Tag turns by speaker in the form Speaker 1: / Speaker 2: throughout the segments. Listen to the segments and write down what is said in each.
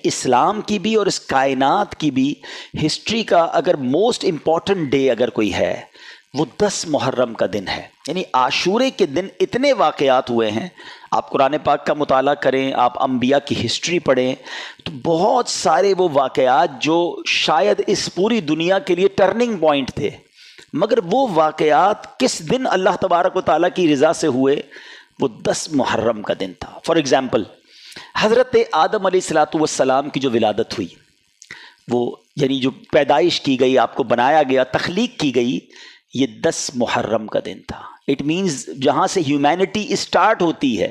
Speaker 1: اسلام کی بھی اور اس کائنات کی بھی ہسٹری کا اگر موسٹ امپورٹنٹ ڈے اگر کوئی ہے وہ 10 محرم کا دن ہے. یعنی عاشورے کے دن اتنے واقعات ہوئے ہیں. آپ قرآن پاک کا مطالعہ کریں, آپ انبیاء کی ہسٹری پڑھیں, تو بہت سارے وہ واقعات جو شاید اس پوری دنیا کے لیے ٹرننگ پوائنٹ تھے, مگر وہ واقعات کس دن اللہ تبارک و تعالیٰ کی رضا سے ہوئے, وہ 10 محرم کا دن تھا. فار ایگزامپل, حضرت آدم علیہ السلام کی جو ولادت ہوئی, وہ یعنی جو پیدائش کی گئی, آپ کو بنایا گیا, تخلیق کی گئی, یہ 10 محرم کا دن تھا. اٹ مینز جہاں سے ہیومینٹی اسٹارٹ ہوتی ہے,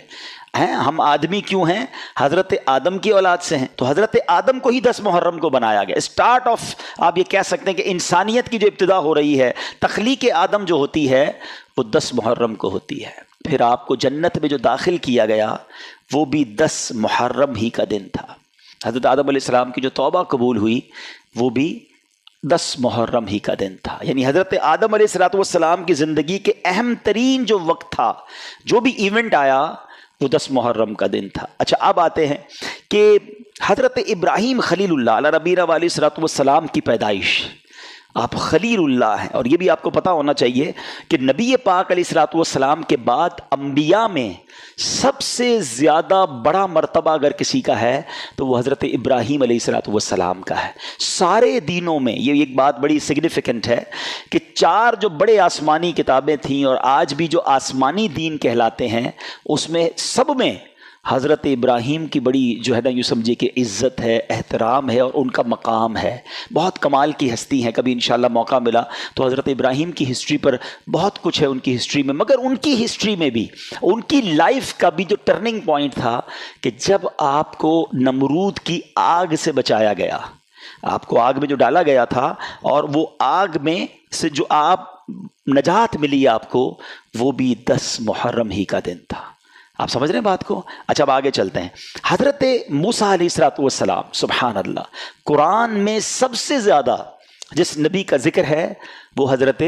Speaker 1: ہم آدمی کیوں ہیں؟ حضرت آدم کی اولاد سے ہیں, تو حضرت آدم کو ہی 10 محرم کو بنایا گیا. اسٹارٹ آف آپ یہ کہہ سکتے ہیں کہ انسانیت کی جو ابتدا ہو رہی ہے, تخلیق آدم جو ہوتی ہے وہ 10 محرم کو ہوتی ہے. پھر آپ کو جنت میں جو داخل کیا گیا وہ بھی 10 محرم ہی کا دن تھا. حضرت آدم علیہ السلام کی جو توبہ قبول ہوئی وہ بھی 10 محرم ہی کا دن تھا. یعنی حضرت آدم علیہ السلام کی زندگی کے اہم ترین جو وقت تھا, جو بھی ایونٹ آیا, وہ 10 محرم کا دن تھا. اچھا, اب آتے ہیں کہ حضرت ابراہیم خلیل اللہ علیہ نبینا علیہ السلام کی پیدائش. آپ خلیل اللہ ہیں, اور یہ بھی آپ کو پتا ہونا چاہیے کہ نبی پاک علیہ السلام کے بعد انبیاء میں سب سے زیادہ بڑا مرتبہ اگر کسی کا ہے تو وہ حضرت ابراہیم علیہ السلام کا ہے. سارے دینوں میں یہ ایک بات بڑی سگنیفیکنٹ ہے کہ 4 جو بڑے آسمانی کتابیں تھیں اور آج بھی جو آسمانی دین کہلاتے ہیں, اس میں سب میں حضرت ابراہیم کی بڑی جو ہے نا, یوں سمجھے کہ عزت ہے, احترام ہے, اور ان کا مقام ہے. بہت کمال کی ہستی ہیں. کبھی انشاءاللہ موقع ملا تو حضرت ابراہیم کی ہسٹری پر بہت کچھ ہے ان کی ہسٹری میں, مگر ان کی ہسٹری میں بھی ان کی لائف کا بھی جو ٹرننگ پوائنٹ تھا کہ جب آپ کو نمرود کی آگ سے بچایا گیا, آپ کو آگ میں جو ڈالا گیا تھا, اور وہ آگ میں سے جو آپ نجات ملی آپ کو, وہ بھی 10 محرم ہی کا دن تھا. آپ سمجھ رہے ہیں بات کو؟ اچھا, اب آگے چلتے ہیں. حضرت موسیٰ علیہ السلام, سبحان اللہ, قرآن میں سب سے زیادہ جس نبی کا ذکر ہے وہ حضرت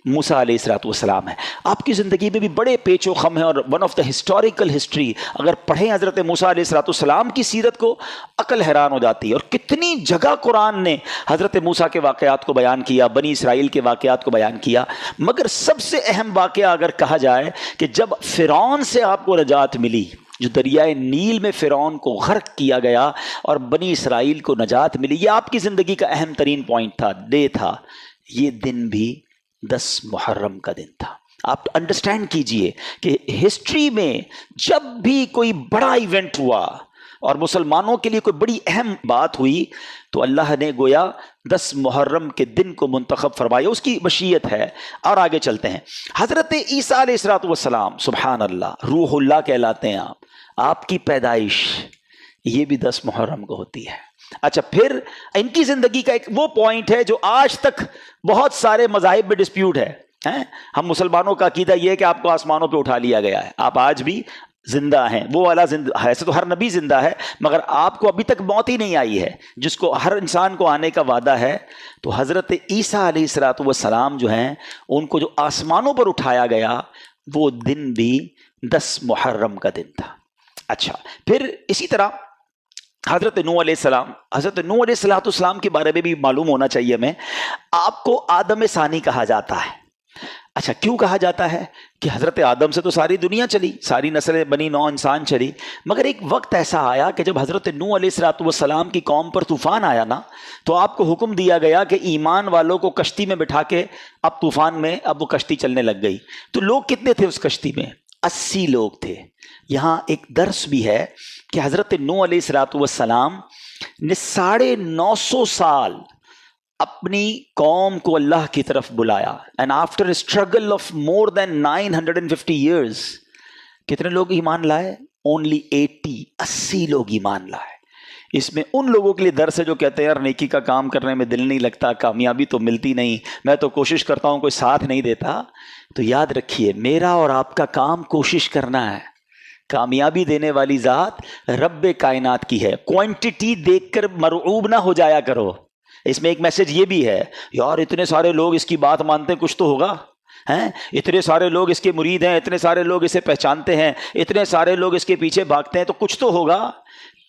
Speaker 1: موسیٰ علیہ السلام ہے. آپ کی زندگی میں بھی بڑے پیچ و خم ہیں, اور one of the historical history اگر پڑھیں حضرت موسیٰ علیہ السلام کی سیرت کو, عقل حیران ہو جاتی ہے. اور کتنی جگہ قرآن نے حضرت موسیٰ کے واقعات کو بیان کیا, بنی اسرائیل کے واقعات کو بیان کیا, مگر سب سے اہم واقعہ اگر کہا جائے کہ جب فرعون سے آپ کو نجات ملی, جو دریائے نیل میں فرعون کو غرق کیا گیا اور بنی اسرائیل کو نجات ملی, یہ آپ کی زندگی کا اہم ترین پوائنٹ تھا, ڈے تھا. یہ دن بھی 10 محرم کا دن تھا. آپ انڈرسٹینڈ کیجئے کہ ہسٹری میں جب بھی کوئی بڑا ایونٹ ہوا اور مسلمانوں کے لیے کوئی بڑی اہم بات ہوئی, تو اللہ نے گویا 10 محرم کے دن کو منتخب فرمایا. اس کی مشیت ہے. اور آگے چلتے ہیں. حضرت عیسیٰ علیہ السلام, سبحان اللہ, روح اللہ کہلاتے ہیں آپ کی پیدائش یہ بھی 10 محرم کو ہوتی ہے. اچھا, پھر ان کی زندگی کا ایک وہ پوائنٹ ہے جو آج تک بہت سارے مذاہب میں ڈسپیوٹ ہے. ہم مسلمانوں کا عقیدہ یہ ہے کہ آپ کو آسمانوں پہ اٹھا لیا گیا ہے, آپ آج بھی زندہ ہیں. وہ والا زندہ, ایسے تو ہر نبی زندہ ہے, مگر آپ کو ابھی تک موت ہی نہیں آئی ہے, جس کو ہر انسان کو آنے کا وعدہ ہے. تو حضرت عیسیٰ علیہ السلام جو ہیں, ان کو جو آسمانوں پر اٹھایا گیا, وہ دن بھی 10 محرم کا دن تھا. اچھا, پھر اسی طرح حضرت نوح علیہ السلام, حضرت نوح علیہ السلام کے بارے میں بھی معلوم ہونا چاہیے ہمیں. آپ کو آدم ثانی کہا جاتا ہے. اچھا, کیوں کہا جاتا ہے؟ کہ حضرت آدم سے تو ساری دنیا چلی, ساری نسلیں بنی نوح انسان چلی, مگر ایک وقت ایسا آیا کہ جب حضرت نوح علیہ السلام کی قوم پر طوفان آیا نا, تو آپ کو حکم دیا گیا کہ ایمان والوں کو کشتی میں بٹھا کے, اب طوفان میں اب وہ کشتی چلنے لگ گئی. تو لوگ کتنے تھے اس کشتی میں؟ 80 لوگ تھے. یہاں ایک درس بھی ہے کہ حضرت نوح علیہ السلام نے 950 سال اپنی قوم کو اللہ کی طرف بلایا. And after a struggle of more than 950 years کتنے لوگ ایمان لائے؟ اونلی 80 لوگ ایمان لائے. اس میں ان لوگوں کے لیے درس ہے جو کہتے ہیں یار نیکی کا کام کرنے میں دل نہیں لگتا, کامیابی تو ملتی نہیں, میں تو کوشش کرتا ہوں کوئی ساتھ نہیں دیتا. تو یاد رکھیے, میرا اور آپ کا کام کوشش کرنا ہے. کامیابی دینے والی ذات رب کائنات کی ہے. کوانٹٹی دیکھ کر مرعوب نہ ہو جایا کرو. اس میں ایک میسج یہ بھی ہے, یار اتنے سارے لوگ اس کی بات مانتے ہیں, کچھ تو ہوگا. اتنے سارے لوگ اس کے مرید ہیں, اتنے سارے لوگ اسے پہچانتے ہیں, اتنے سارے لوگ اس کے پیچھے بھاگتے ہیں, تو کچھ تو ہوگا.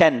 Speaker 1: 10,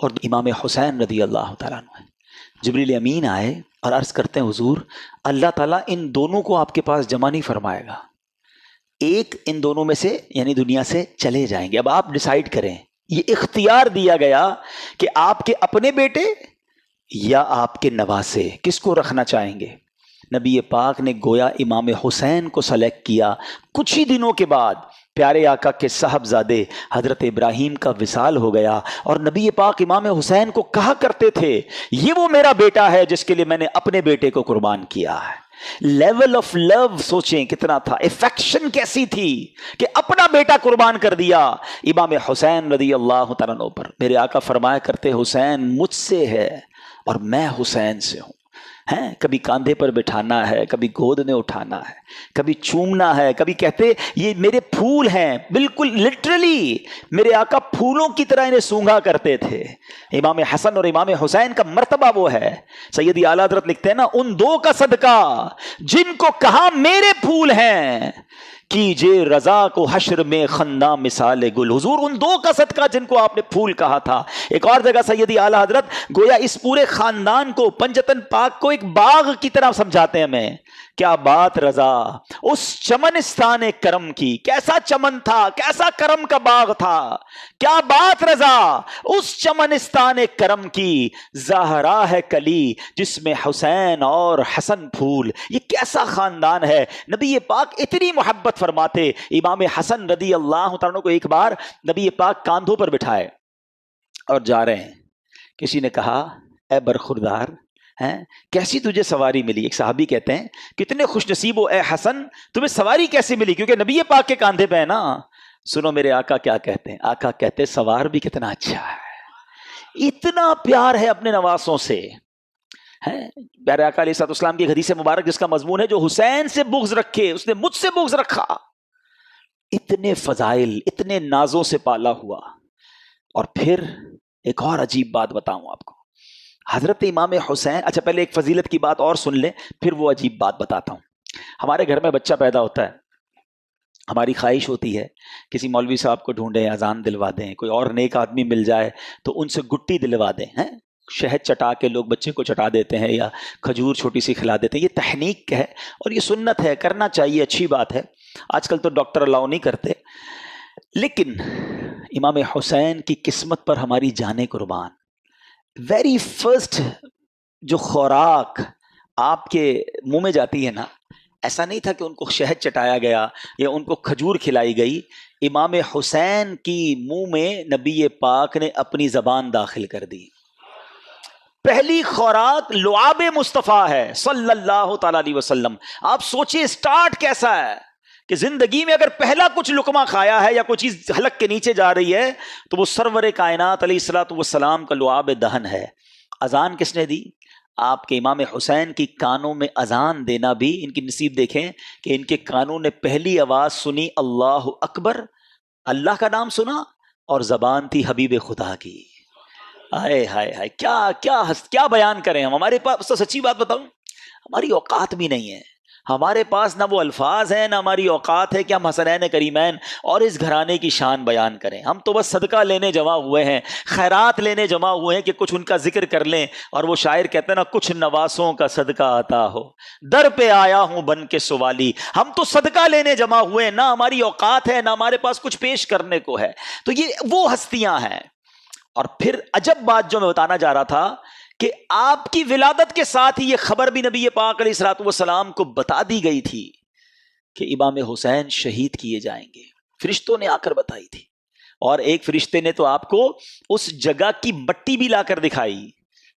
Speaker 1: اور امام حسین رضی اللہ تعالیٰ عنہ، جبریل امین آئے اور عرض کرتے ہیں حضور اللہ تعالیٰ ان دونوں کو آپ کے پاس جمع نہیں فرمائے گا، ایک ان دونوں میں سے یعنی دنیا سے چلے جائیں گے، اب آپ ڈیسائیڈ کریں۔ یہ اختیار دیا گیا کہ آپ کے اپنے بیٹے یا آپ کے نواسے، کس کو رکھنا چاہیں گے؟ نبی پاک نے گویا امام حسین کو سلیکٹ کیا۔ کچھ ہی دنوں کے بعد پیارے آقا کے صاحبزادے حضرت ابراہیم کا وصال ہو گیا، اور نبی پاک امام حسین کو کہا کرتے تھے یہ وہ میرا بیٹا ہے جس کے لیے میں نے اپنے بیٹے کو قربان کیا ہے۔ لیول آف لو سوچیں کتنا تھا، افیکشن کیسی تھی کہ اپنا بیٹا قربان کر دیا امام حسین رضی اللہ تعالیٰ عنہ پر۔ میرے آقا فرمایا کرتے حسین مجھ سے ہے اور میں حسین سے ہوں، ہیں کبھی کاندھے پر بٹھانا ہے، کبھی گود میں اٹھانا ہے، کبھی چومنا ہے، کبھی کہتے یہ میرے پھول ہیں، بالکل لٹرلی میرے آقا پھولوں کی طرح انہیں سونگھا کرتے تھے۔ امام حسن اور امام حسین کا مرتبہ وہ ہے، سیدی اعلیٰ حضرت لکھتے ہیں نا ان دو کا صدقہ جن کو کہا میرے پھول ہیں، کیجے رضا کو حشر میں خنداں مثال گل۔ حضور ان دو کا صدقہ جن کو آپ نے پھول کہا تھا۔ ایک اور جگہ سیدی اعلیٰ حضرت گویا اس پورے خاندان کو پنجتن پاک کو ایک باغ کی طرح سمجھاتے ہیں ہمیں۔ کیا بات رضا اس چمنستان کرم کی، کیسا چمن تھا، کیسا کرم کا باغ تھا، کیا بات رضا اس چمنستان کرم کی، زہرا ہے کلی جس میں حسین اور حسن پھول۔ یہ کیسا خاندان ہے۔ نبی پاک اتنی محبت فرماتے۔ امام حسن رضی اللہ تعالیٰ کو ایک بار نبی پاک کاندھوں پر بٹھائے اور جا رہے ہیں، کسی نے کہا اے برخوردار کیسی تجھے سواری ملی؟ ایک صحابی کہتے ہیں کتنے خوش نصیب ہو اے حسن، تمہیں سواری کیسی ملی؟ کیونکہ نبی پاک کے کاندھے پہ ہے نا۔ سنو میرے آقا کیا کہتے ہیں، آقا کہتے ہیں سوار بھی کتنا اچھا ہے، اتنا پیار ہے اپنے نواسوں سے۔ پیارے آقا علیہ الصلوۃ والسلام کی حدیث مبارک جس کا مضمون ہے جو حسین سے بغض رکھے اس نے مجھ سے بغض رکھا۔ اتنے فضائل، اتنے نازوں سے پالا ہوا۔ اور پھر ایک اور عجیب بات بتاؤں آپ کو، حضرت امام حسین، اچھا پہلے ایک فضیلت کی بات اور سن لیں پھر وہ عجیب بات بتاتا ہوں۔ ہمارے گھر میں بچہ پیدا ہوتا ہے، ہماری خواہش ہوتی ہے کسی مولوی صاحب کو ڈھونڈیں، اذان دلوا دیں، کوئی اور نیک آدمی مل جائے تو ان سے گٹی دلوا دیں، شہد چٹا کے لوگ بچے کو چٹا دیتے ہیں یا کھجور چھوٹی سی کھلا دیتے ہیں۔ یہ تحنیک ہے اور یہ سنت ہے، کرنا چاہیے، اچھی بات ہے۔ آج کل تو ڈاکٹر الاؤ نہیں کرتے، لیکن امام حسین کی قسمت پر ہماری جانیں قربان۔ ویری فرسٹ جو خوراک آپ کے منہ میں جاتی ہے نا، ایسا نہیں تھا کہ ان کو شہد چٹایا گیا یا ان کو کھجور کھلائی گئی، امام حسین کی منہ میں نبی پاک نے اپنی زبان داخل کر دی۔ پہلی خوراک لعاب مصطفیٰ ہے صلی اللہ تعالی علیہ وسلم۔ آپ سوچئے سٹارٹ کیسا ہے کہ زندگی میں اگر پہلا کچھ لقمہ کھایا ہے یا کوئی چیز حلق کے نیچے جا رہی ہے تو وہ سرور کائنات علیہ الصلوۃ والسلام کا لعاب دہن ہے۔ اذان کس نے دی؟ آپ کے امام حسین کی کانوں میں اذان دینا بھی ان کی نصیب دیکھیں کہ ان کے کانوں نے پہلی آواز سنی اللہ اکبر، اللہ کا نام سنا اور زبان تھی حبیب خدا کی۔ ہائے ہائے ہائے، کیا بیان کریں ہم۔ ہمارے پاس تو سچی بات بتاؤں ہماری اوقات بھی نہیں ہے، ہمارے پاس نہ وہ الفاظ ہیں نہ ہماری اوقات ہے کہ ہم حسنین کریمین اور اس گھرانے کی شان بیان کریں۔ ہم تو بس صدقہ لینے جمع ہوئے ہیں، خیرات لینے جمع ہوئے ہیں کہ کچھ ان کا ذکر کر لیں۔ اور وہ شاعر کہتے ہیں نا کچھ نواسوں کا صدقہ عطا ہو، در پہ آیا ہوں بن کے سوالی۔ ہم تو صدقہ لینے جمع ہوئے ہیں، نہ ہماری اوقات ہے نہ ہمارے پاس کچھ پیش کرنے کو ہے۔ تو یہ وہ ہستیاں ہیں۔ اور پھر عجب بات جو میں بتانا جا رہا تھا کہ آپ کی ولادت کے ساتھ ہی یہ خبر بھی نبی پاک علیہ الصلوۃ والسلام کو بتا دی گئی تھی کہ امام حسین شہید کیے جائیں گے۔ فرشتوں نے آ کر بتائی تھی، اور ایک فرشتے نے تو آپ کو اس جگہ کی مٹی بھی لا کر دکھائی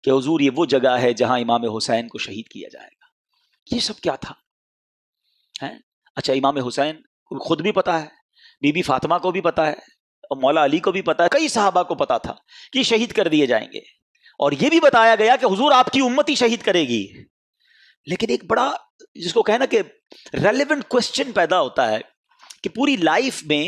Speaker 1: کہ حضور یہ وہ جگہ ہے جہاں امام حسین کو شہید کیا جائے گا۔ یہ سب کیا تھا؟ اچھا امام حسین خود بھی پتا ہے، بی بی فاطمہ کو بھی پتا ہے، اور مولا علی کو بھی پتا ہے، کئی صحابہ کو پتا تھا کہ یہ شہید کر دیے جائیں گے، اور یہ بھی بتایا گیا کہ حضور آپ کی امت ہی شہید کرے گی۔ لیکن ایک بڑا جس کو کہنا کہ ریلیونٹ کوسچن پیدا ہوتا ہے کہ پوری لائف میں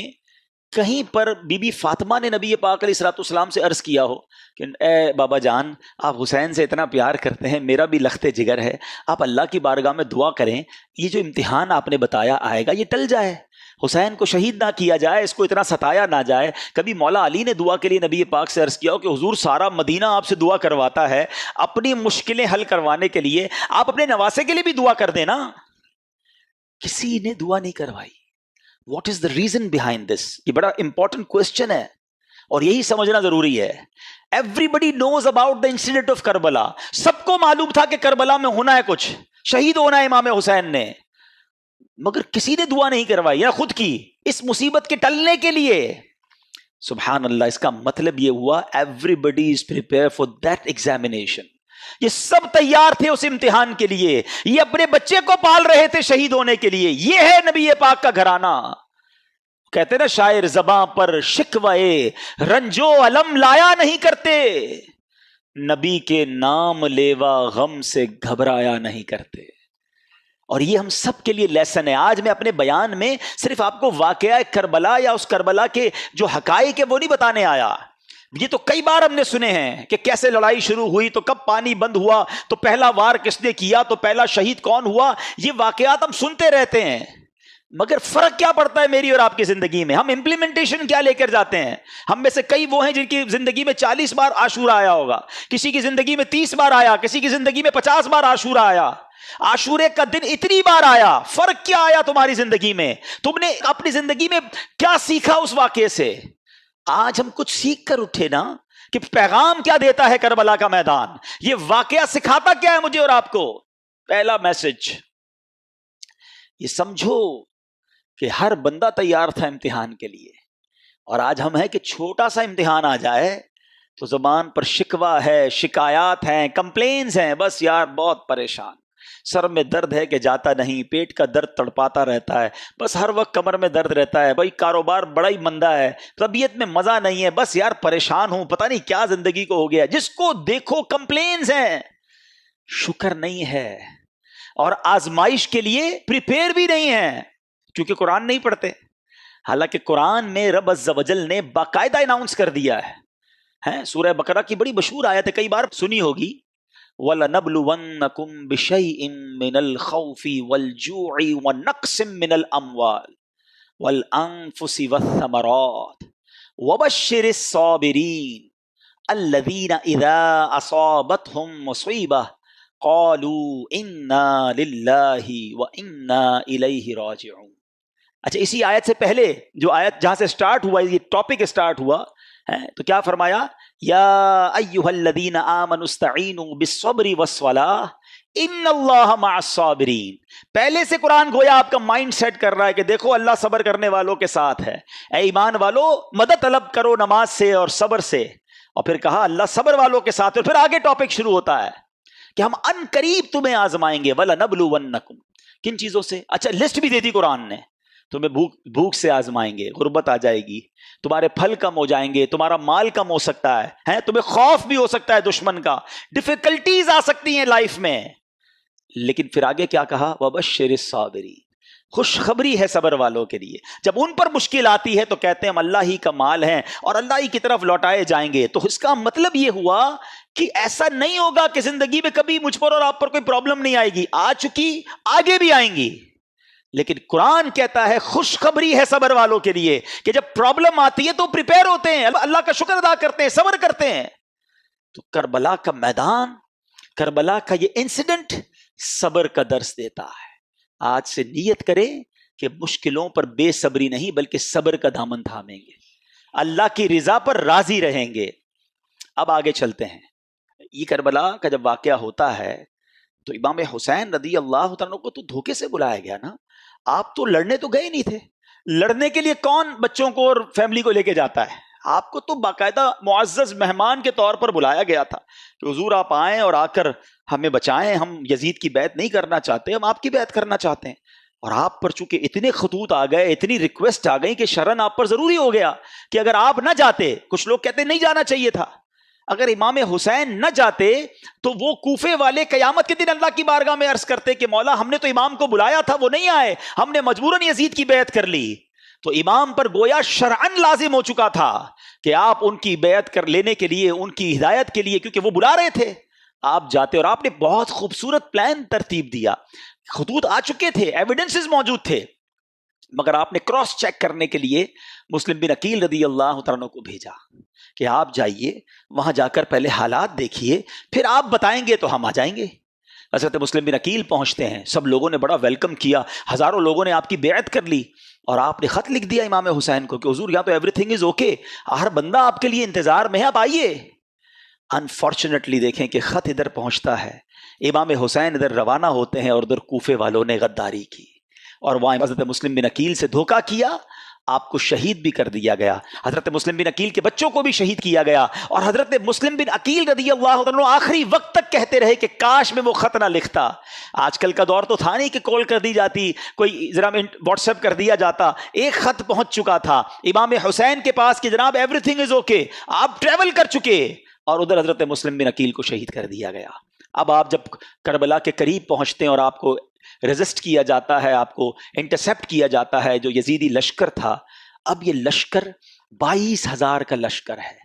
Speaker 1: کہیں پر بی بی فاطمہ نے نبی پاک علیہ الصلوۃ والسلام سے عرض کیا ہو کہ اے بابا جان آپ حسین سے اتنا پیار کرتے ہیں، میرا بھی لخت جگر ہے، آپ اللہ کی بارگاہ میں دعا کریں یہ جو امتحان آپ نے بتایا آئے گا یہ ٹل جائے۔ حسین کو شہید نہ کیا جائے، اس کو اتنا ستایا نہ جائے۔ کبھی مولا علی نے دعا کے لیے نبی پاک سے عرض کیا ہو کہ حضور سارا مدینہ آپ سے دعا کرواتا ہے، اپنی مشکلیں حل کروانے کے لیے آپ اپنے نواسے کے لیے بھی دعا کر دینا۔ کسی نے دعا نہیں کروائی۔ What is the reason behind this? یہ بڑا امپورٹنٹ کوشچن ہے اور یہی سمجھنا ضروری ہے۔ Everybody knows about the incident of Karbala, سب کو معلوم تھا کہ کربلا میں ہونا ہے کچھ، شہید ہونا ہے امام حسین نے، مگر کسی نے دعا نہیں کروائی یا خود کی اس مصیبت کے ٹلنے کے لیے۔ سبحان اللہ، اس کا مطلب یہ ہوا every is prepare for that examination. یہ سب تیار تھے اس امتحان کے لیے، یہ اپنے بچے کو پال رہے تھے شہید ہونے کے لیے۔ یہ ہے نبی پاک کا گھرانہ۔ کہتے نا شاعر، زباں پر شکوے رنجو علم لایا نہیں کرتے، نبی کے نام لیوا غم سے گھبرایا نہیں کرتے۔ اور یہ ہم سب کے لیے لیسن ہے۔ آج میں اپنے بیان میں صرف آپ کو واقعہ کربلا یا اس کربلا کے جو حقائق ہے وہ نہیں بتانے آیا۔ یہ تو کئی بار ہم نے سنے ہیں کہ کیسے لڑائی شروع ہوئی، تو کب پانی بند ہوا، تو پہلا وار کس نے کیا، تو پہلا شہید کون ہوا۔ یہ واقعات ہم سنتے رہتے ہیں، مگر فرق کیا پڑتا ہے میری اور آپ کی زندگی میں؟ ہم امپلیمنٹیشن کیا لے کر جاتے ہیں؟ ہم میں سے کئی وہ ہیں جن کی زندگی میں 40 بار عاشورہ آیا ہوگا، کسی کی زندگی میں 30 بار آیا، کسی کی زندگی میں 50 بار عاشورہ آیا۔ عاشورے کا دن اتنی بار آیا، فرق کیا آیا تمہاری زندگی میں؟ تم نے اپنی زندگی میں کیا سیکھا اس واقعے سے؟ آج ہم کچھ سیکھ کر اٹھے نا، کہ پیغام کیا دیتا ہے کربلا کا میدان، یہ واقعہ سکھاتا کیا ہے مجھے اور آپ کو؟ پہلا میسج یہ سمجھو کہ ہر بندہ تیار تھا امتحان کے لیے، اور آج ہم ہیں کہ چھوٹا سا امتحان آ جائے تو زبان پر شکوہ ہے، شکایات ہیں، کمپلینز ہیں، بس یار بہت پریشان، سر میں درد ہے کہ جاتا نہیں، پیٹ کا درد تڑپاتا رہتا ہے، بس ہر وقت کمر میں درد رہتا ہے، بھائی کاروبار بڑا ہی مندہ ہے، طبیعت میں مزہ نہیں ہے، بس یار پریشان ہوں، پتہ نہیں کیا زندگی کو ہو گیا۔ جس کو دیکھو کمپلینز ہیں، شکر نہیں ہے، اور آزمائش کے لیے پریپیئر بھی نہیں ہے، کیونکہ قرآن نہیں پڑھتے۔ حالانکہ قرآن میں رب عز و جل نے باقاعدہ اناؤنس کر دیا ہے، سورہ بقرہ کی بڑی مشہور آیت ہے، کئی بار سنی ہوگی، وَلَنَبْلُوَنَّكُمْ بِشَيْءٍ مِّنَ الْخَوْفِ وَالْجُوعِ وَنَقْصٍ مِّنَ الْأَمْوَالِ وَالْأَنفُسِ وَالثَّمَرَاتِ وَبَشِّرِ الصَّابِرِينَ الَّذِينَ إِذَا أَصَابَتْهُم مُّصِيبَةٌ قَالُوا إِنَّا لِلَّهِ وَإِنَّا إِلَيْهِ رَاجِعُونَ۔ اچھا، اسی آیت سے پہلے جو آیت جہاں سے سٹارٹ ہوا، یہ ٹاپک سٹارٹ ہوا ہے، تو کیا فرمایا؟ یا ایھا الذین آمنوا استعینوا بالصبر والصلاۃ ان اللہ مع الصابرین۔ پہلے سے قرآن گویا آپ کا مائنڈ سیٹ کر رہا ہے کہ دیکھو اللہ صبر کرنے والوں کے ساتھ ہے، اے ایمان والو مدد طلب کرو نماز سے اور صبر سے، اور پھر کہا اللہ صبر والوں کے ساتھ، اور پھر آگے ٹاپک شروع ہوتا ہے کہ ہم ان قریب تمہیں آزمائیں گے، وَلَنَبْلُوَنَّكُمْ، کن چیزوں سے؟ اچھا لسٹ بھی دے دی قرآن نے، تمہیں بھوک سے آزمائیں گے، غربت آ جائے گی، تمہارے پھل کم ہو جائیں گے، تمہارا مال کم ہو سکتا ہے، تمہیں خوف بھی ہو سکتا ہے دشمن کا، ڈیفیکلٹیز آ سکتی ہیں لائف میں، لیکن پھر آگے کیا کہا؟ وَبَشِّرِ الصَّابِرِينَ، خوشخبری ہے صبر والوں کے لیے۔ جب ان پر مشکل آتی ہے تو کہتے ہیں ہم اللہ ہی کا مال ہیں اور اللہ ہی کی طرف لوٹائے جائیں گے۔ تو اس کا مطلب یہ ہوا کہ ایسا نہیں ہوگا کہ زندگی میں کبھی مجھ پر اور آپ پر کوئی پرابلم نہیں آئے گی، آ چکی، آگے بھی آئیں گی، لیکن قرآن کہتا ہے خوشخبری ہے صبر والوں کے لیے کہ جب پرابلم آتی ہے تو پریپیئر ہوتے ہیں، اللہ کا شکر ادا کرتے ہیں، صبر کرتے ہیں۔ تو کربلا کا میدان، کربلا کا یہ انسیڈنٹ صبر کا درس دیتا ہے۔ آج سے نیت کریں کہ مشکلوں پر بے صبری نہیں بلکہ صبر کا دامن تھامیں گے، اللہ کی رضا پر راضی رہیں گے۔ اب آگے چلتے ہیں۔ یہ کربلا کا جب واقعہ ہوتا ہے تو امام حسین رضی اللہ تعالیٰ کو تو دھوکے سے بلایا گیا نا، آپ تو لڑنے تو گئے نہیں تھے، لڑنے کے لیے کون بچوں کو اور فیملی کو لے کے جاتا ہے؟ آپ کو تو باقاعدہ معزز مہمان کے طور پر بلایا گیا تھا کہ حضور آپ آئیں اور آ کر ہمیں بچائیں، ہم یزید کی بیعت نہیں کرنا چاہتے، ہم آپ کی بیعت کرنا چاہتے ہیں۔ اور آپ پر چونکہ اتنے خطوط آ گئے، اتنی ریکویسٹ آ گئی کہ شرن آپ پر ضروری ہو گیا کہ اگر آپ نہ جاتے، کچھ لوگ کہتے نہیں جانا چاہیے تھا، اگر امام حسین نہ جاتے تو وہ کوفے والے قیامت کے دن اللہ کی بارگاہ میں عرض کرتے کہ مولا ہم نے تو امام کو بلایا تھا، وہ نہیں آئے، ہم نے مجبوراً یزید کی بیعت کر لی۔ تو امام پر گویا شرعن لازم ہو چکا تھا کہ آپ ان کی بیعت کر لینے کے لیے، ان کی ہدایت کے لیے، کیونکہ وہ بلا رہے تھے، آپ جاتے، اور آپ نے بہت خوبصورت پلان ترتیب دیا، خطوط آ چکے تھے، ایویڈنسز موجود تھے، مگر آپ نے کراس چیک کرنے کے لیے مسلم بن عقیل رضی اللہ تعالیٰ عنہ کو بھیجا کہ آپ جائیے وہاں جا کر پہلے حالات دیکھیے، پھر آپ بتائیں گے تو ہم آ جائیں گے۔ حضرت مسلم بن عقیل پہنچتے ہیں، سب لوگوں نے بڑا ویلکم کیا، ہزاروں لوگوں نے آپ کی بیعت کر لی، اور آپ نے خط لکھ دیا امام حسین کو کہ حضور یہاں تو ایوری تھنگ از اوکے، ہر بندہ آپ کے لیے انتظار میں ہے، آپ آئیے۔ انفارچونیٹلی دیکھیں کہ خط ادھر پہنچتا ہے، امام حسین ادھر روانہ ہوتے ہیں، اور ادھر کوفے والوں نے غداری کی اور وہاں حضرت مسلم بن عقیل سے دھوکہ کیا، آپ کو شہید بھی کر دیا گیا، حضرت مسلم بن عقیل کے بچوں کو بھی شہید کیا گیا، اور حضرت مسلم بن عقیل رضی اللہ عنہ آخری وقت تک کہتے رہے کہ کاش میں وہ خط نہ لکھتا۔ آج کل کا دور تو تھا نہیں کہ کال کر دی جاتی، کوئی ذرا واٹس ایپ کر دیا جاتا، ایک خط پہنچ چکا تھا امام حسین کے پاس کہ جناب ایوری تھنگ از اوکے، آپ ٹریول کر چکے، اور ادھر حضرت مسلم بن عقیل کو شہید کر دیا گیا۔ اب آپ جب کربلا کے قریب پہنچتے ہیں اور آپ کو ریزسٹ کیا جاتا ہے، آپ کو انٹرسپٹ کیا جاتا ہے جو یزیدی لشکر تھا، اب یہ لشکر 22,000 کا لشکر ہے۔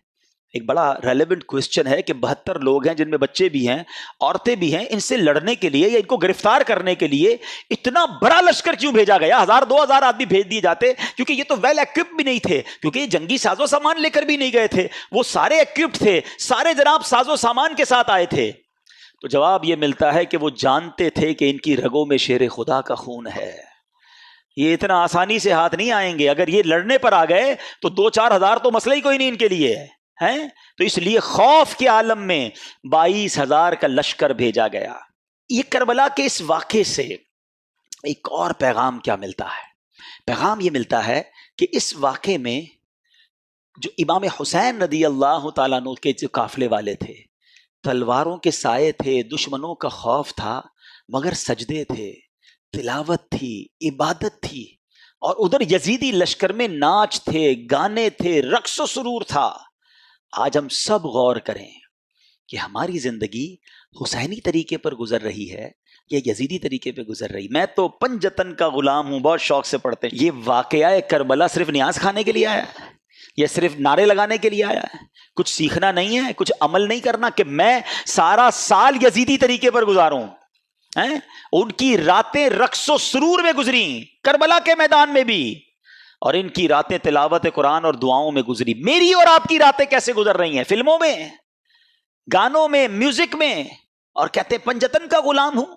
Speaker 1: ایک بڑا ریلیونٹ کوسچن ہے کہ 72 لوگ ہیں جن میں بچے بھی ہیں، عورتیں بھی ہیں، ان سے لڑنے کے لیے یا ان کو گرفتار کرنے کے لیے اتنا بڑا لشکر کیوں بھیجا گیا؟ 1,000-2,000 آدمی بھیج دیے جاتے، کیونکہ یہ تو ویل ایکوپڈ بھی نہیں تھے، کیونکہ یہ جنگی ساز و سامان لے کر بھی نہیں گئے تھے، وہ سارے ایکوپڈ تھے، سارے جناب ساز و سامان کے ساتھ آئے تھے۔ تو جواب یہ ملتا ہے کہ وہ جانتے تھے کہ ان کی رگوں میں شیر خدا کا خون ہے، یہ اتنا آسانی سے ہاتھ نہیں آئیں گے، اگر یہ لڑنے پر آ گئے تو 2-4 ہزار تو مسئلہ ہی کوئی نہیں ان کے لیے ہے، تو اس لیے خوف کے عالم میں 22,000 کا لشکر بھیجا گیا۔ یہ کربلا کے اس واقعے سے ایک اور پیغام کیا ملتا ہے؟ پیغام یہ ملتا ہے کہ اس واقعے میں جو امام حسین رضی اللہ تعالیٰ عنہ کے جو قافلے والے تھے، تلواروں کے سائے تھے، دشمنوں کا خوف تھا، مگر سجدے تھے، تلاوت تھی، عبادت تھی، اور ادھر یزیدی لشکر میں ناچ تھے، گانے تھے، رقص و سرور تھا۔ آج ہم سب غور کریں کہ ہماری زندگی حسینی طریقے پر گزر رہی ہے یا یزیدی طریقے پہ گزر رہی؟ میں تو پنجتن کا غلام ہوں، بہت شوق سے پڑھتے ہیں۔ یہ واقعہ کربلا صرف نیاز کھانے کے لیے آیا ہے یا صرف نعرے لگانے کے لیے آیا ہے؟ کچھ سیکھنا نہیں ہے، کچھ عمل نہیں کرنا کہ میں سارا سال یزیدی طریقے پر گزاروں؟ ان کی راتیں رقص و سرور میں گزری، کربلا کے میدان میں بھی، اور ان کی راتیں تلاوت قرآن اور دعاؤں میں گزری۔ میری اور آپ کی راتیں کیسے گزر رہی ہیں؟ فلموں میں، گانوں میں، میوزک میں، اور کہتے ہیں پنجتن کا غلام ہوں۔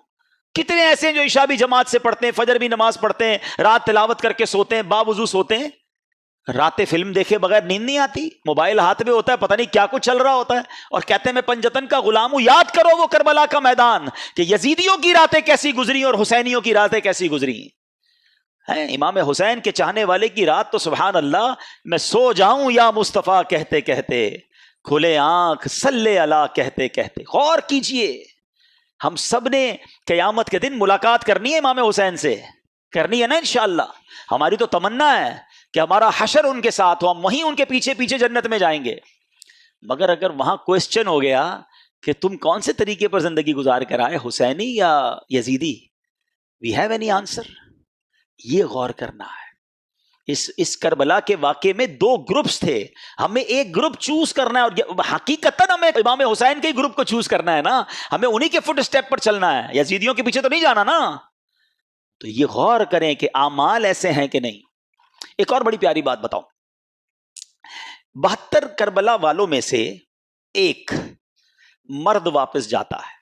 Speaker 1: کتنے ایسے ہیں جو عشاء بھی جماعت سے پڑھتے ہیں، فجر بھی نماز پڑھتے ہیں، رات تلاوت کر کے سوتے ہیں، باوضو سوتے ہیں، راتیں فلم دیکھے بغیر نیند نہیں آتی، موبائل ہاتھ میں ہوتا ہے، پتہ نہیں کیا کچھ چل رہا ہوتا ہے، اور کہتے ہیں میں پنجتن کا غلام ہوں۔ یاد کرو وہ کربلا کا میدان کہ یزیدیوں کی راتیں کیسی گزری اور حسینیوں کی راتیں کیسی گزری ہیں۔ امام حسین کے چاہنے والے کی رات تو سبحان اللہ، میں سو جاؤں یا مصطفیٰ کہتے کہتے، کھلے آنکھ صلی اللہ کہتے کہتے۔ غور کیجئے، ہم سب نے قیامت کے دن ملاقات کرنی ہے امام حسین سے، کرنی ہے نا انشاءاللہ؟ ہماری تو تمنا ہے کہ ہمارا حشر ان کے ساتھ ہو، ہم وہیں ان کے پیچھے پیچھے جنت میں جائیں گے۔ مگر اگر وہاں کوسچن ہو گیا کہ تم کون سے طریقے پر زندگی گزار کر آئے، حسینی یا یزیدی، وی ہیو اینی آنسر؟ یہ غور کرنا ہے۔ اس کربلا کے واقعے میں 2 گروپس تھے، ہمیں ایک گروپ چوز کرنا ہے، اور حقیقتاً ہمیں امام حسین کے گروپ کو چوز کرنا ہے نا، ہمیں انہی کے فٹ اسٹیپ پر چلنا ہے، یزیدیوں کے پیچھے تو نہیں جانا نا۔ تو یہ غور کریں کہ اعمال ایسے ہیں کہ نہیں۔ ایک اور بڑی پیاری بات بتاؤں، 72 کربلا والوں میں سے ایک مرد واپس جاتا ہے،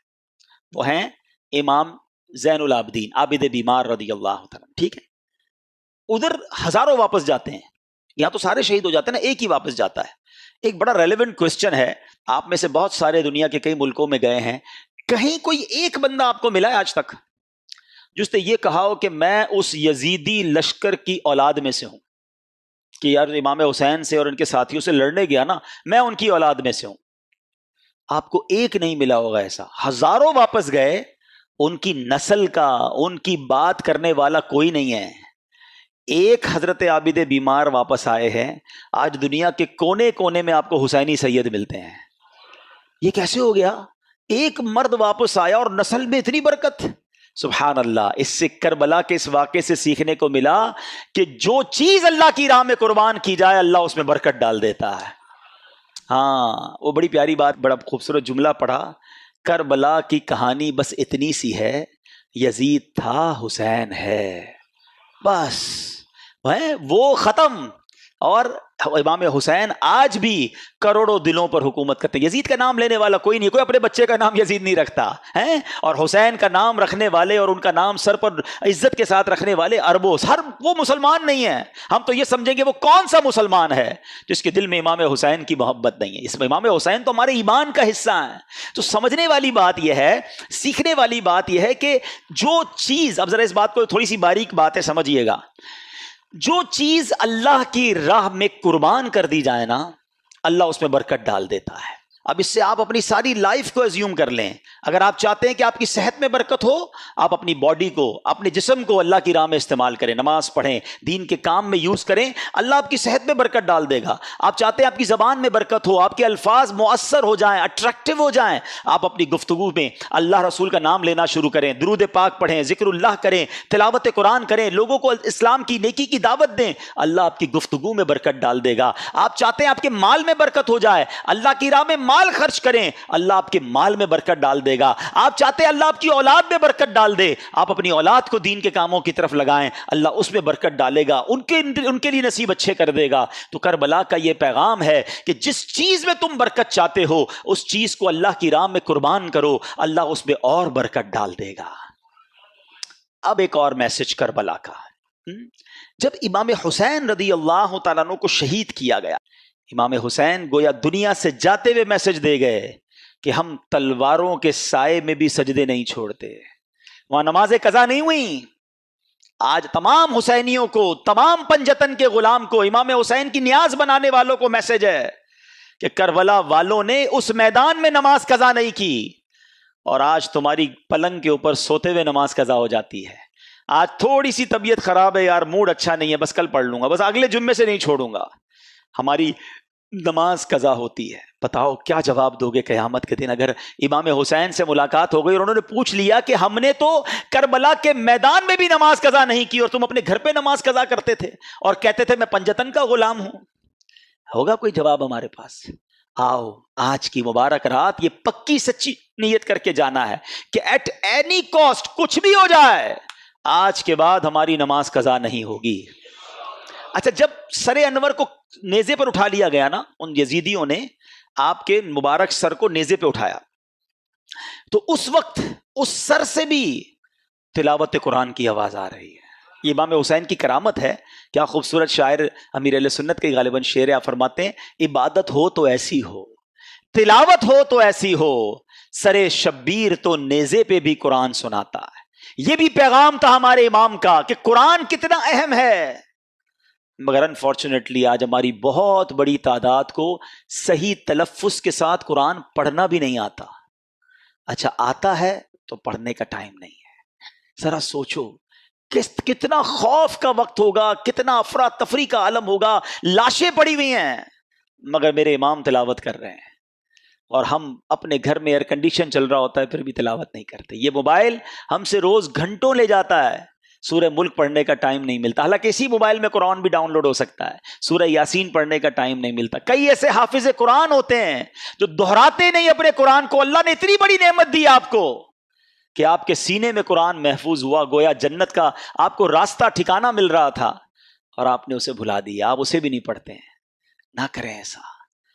Speaker 1: وہ ہیں امام زین العابدین عابد بیمار رضی اللہ تعالیٰ، ٹھیک ہے؟ ادھر ہزاروں واپس جاتے ہیں، یہاں تو سارے شہید ہو جاتے ہیں نا، ایک ہی واپس جاتا ہے۔ ایک بڑا ریلیونٹ کوسچن ہے، آپ میں سے بہت سارے دنیا کے کئی ملکوں میں گئے ہیں، کہیں کوئی ایک بندہ آپ کو ملا ہے آج تک جس نے یہ کہا ہو کہ میں اس یزیدی لشکر کی اولاد میں سے ہوں، کہ یار امام حسین سے اور ان کے ساتھیوں سے لڑنے گیا نا، میں ان کی اولاد میں سے ہوں؟ آپ کو ایک نہیں ملا ہوگا ایسا، ہزاروں واپس گئے، ان کی نسل کا، ان کی بات کرنے والا کوئی نہیں ہے۔ ایک حضرت عابد بیمار واپس آئے ہیں، آج دنیا کے کونے کونے میں آپ کو حسینی سید ملتے ہیں۔ یہ کیسے ہو گیا؟ ایک مرد واپس آیا اور نسل میں اتنی برکت، سبحان اللہ۔ اس سے کربلا کے اس واقعے سے سیکھنے کو ملا کہ جو چیز اللہ کی راہ میں قربان کی جائے اللہ اس میں برکت ڈال دیتا ہے۔ ہاں، وہ بڑی پیاری بات، بڑا خوبصورت جملہ پڑھا، کربلا کی کہانی بس اتنی سی ہے، یزید تھا حسین ہے، بس وہ ختم. اور امام حسین آج بھی کروڑوں دلوں پر حکومت کرتے ہیں. یزید کا نام لینے والا کوئی نہیں, کوئی اپنے بچے کا نام یزید نہیں رکھتا ہے. اور حسین کا نام رکھنے والے اور ان کا نام سر پر عزت کے ساتھ رکھنے والے اربوں, ہر وہ مسلمان نہیں ہے. ہم تو یہ سمجھیں گے وہ کون سا مسلمان ہے جس کے دل میں امام حسین کی محبت نہیں ہے. اس میں امام حسین تو ہمارے ایمان کا حصہ ہیں. تو سمجھنے والی بات یہ ہے, سیکھنے والی بات یہ ہے کہ جو چیز, اب ذرا اس بات کو تھوڑی سی باریک بات ہے سمجھیے گا, جو چیز اللہ کی راہ میں قربان کر دی جائے نا, اللہ اس میں برکت ڈال دیتا ہے. اب اس سے آپ اپنی ساری لائف کو ایزیوم کر لیں. اگر آپ چاہتے ہیں کہ آپ کی صحت میں برکت ہو, آپ اپنی باڈی کو, اپنے جسم کو اللہ کی راہ میں استعمال کریں, نماز پڑھیں, دین کے کام میں یوز کریں, اللہ آپ کی صحت میں برکت ڈال دے گا. آپ چاہتے ہیں آپ کی زبان میں برکت ہو, آپ کے الفاظ مؤثر ہو جائیں, اٹریکٹیو ہو جائیں, آپ اپنی گفتگو میں اللہ رسول کا نام لینا شروع کریں, درود پاک پڑھیں, ذکر اللہ کریں, تلاوت قرآن کریں, لوگوں کو اسلام کی نیکی کی دعوت دیں, اللہ آپ کی گفتگو میں برکت ڈال دے گا. آپ چاہتے ہیں آپ کے مال میں برکت ہو جائے, اللہ کی راہ میں مال خرچ کریں, اللہ آپ کے مال میں برکت ڈال دے گا. آپ چاہتے ہیں اللہ آپ کی اولاد میں برکت ڈال دے, آپ اپنی اولاد کو دین کے کاموں کی طرف لگائیں, اللہ اس میں برکت ڈالے گا, ان کے لیے نصیب اچھے کر دے گا. تو کربلا کا یہ پیغام ہے کہ جس چیز میں تم برکت چاہتے ہو اس چیز کو اللہ کی راہ میں قربان کرو, اللہ اس میں اور برکت ڈال دے گا. اب ایک اور میسج کربلا کا. جب امام حسین رضی اللہ تعالیٰ عنہ کو شہید کیا گیا, امام حسین گویا دنیا سے جاتے ہوئے میسج دے گئے کہ ہم تلواروں کے سائے میں بھی سجدے نہیں چھوڑتے. وہاں نماز قضا نہیں ہوئی. آج تمام حسینیوں کو, تمام پنجتن کے غلام کو, امام حسین کی نیاز بنانے والوں کو میسج ہے کہ کربلا والوں نے اس میدان میں نماز قضا نہیں کی, اور آج تمہاری پلنگ کے اوپر سوتے ہوئے نماز قضا ہو جاتی ہے. آج تھوڑی سی طبیعت خراب ہے یار, موڈ اچھا نہیں ہے, بس کل پڑھ لوں گا, بس اگلے جمعے سے نہیں چھوڑوں گا, ہماری نماز قضا ہوتی ہے. بتاؤ کیا جواب دو گے قیامت کے دن اگر امام حسین سے ملاقات ہو گئی اور انہوں نے پوچھ لیا کہ ہم نے تو کربلا کے میدان میں بھی نماز قضا نہیں کی اور تم اپنے گھر پہ نماز قضا کرتے تھے اور کہتے تھے میں پنجتن کا غلام ہوں؟ ہوگا کوئی جواب ہمارے پاس؟ آؤ آج کی مبارک رات یہ پکی سچی نیت کر کے جانا ہے کہ ایٹ اینی کاسٹ کچھ بھی ہو جائے آج کے بعد ہماری نماز قضا نہیں ہوگی. اچھا, جب سر انور کو نیزے پر اٹھا لیا گیا نا, ان یزیدیوں نے آپ کے مبارک سر کو نیزے پہ اٹھایا, تو اس وقت اس سر سے بھی تلاوت قرآن کی آواز آ رہی ہے. یہ امام حسین کی کرامت ہے. کیا خوبصورت شاعر امیر اہل سنت کے غالباً شعر آپ فرماتے ہیں, عبادت ہو تو ایسی ہو, تلاوت ہو تو ایسی ہو, سر شبیر تو نیزے پہ بھی قرآن سناتا ہے. یہ بھی پیغام تھا ہمارے امام کا کہ قرآن کتنا اہم ہے. مگر انفارچونیٹلی آج ہماری بہت بڑی تعداد کو صحیح تلفظ کے ساتھ قرآن پڑھنا بھی نہیں آتا. اچھا آتا ہے تو پڑھنے کا ٹائم نہیں ہے. ذرا سوچو کتنا خوف کا وقت ہوگا, کتنا افراتفری کا عالم ہوگا. لاشیں پڑی ہوئی ہیں مگر میرے امام تلاوت کر رہے ہیں, اور ہم اپنے گھر میں ایئر کنڈیشن چل رہا ہوتا ہے پھر بھی تلاوت نہیں کرتے. یہ موبائل ہم سے روز گھنٹوں لے جاتا ہے, سورہ ملک پڑھنے کا ٹائم نہیں ملتا. حالانکہ اسی موبائل میں قرآن بھی ڈاؤن لوڈ ہو سکتا ہے, سورہ یاسین پڑھنے کا ٹائم نہیں ملتا. کئی ایسے حافظ قرآن ہوتے ہیں جو دہراتے نہیں اپنے قرآن کو. اللہ نے اتنی بڑی نعمت دی آپ کو کہ آپ کے سینے میں قرآن محفوظ ہوا, گویا جنت کا آپ کو راستہ ٹھکانہ مل رہا تھا, اور آپ نے اسے بھلا دیا. آپ اسے بھی نہیں پڑھتے ہیں. نہ کریں ایسا.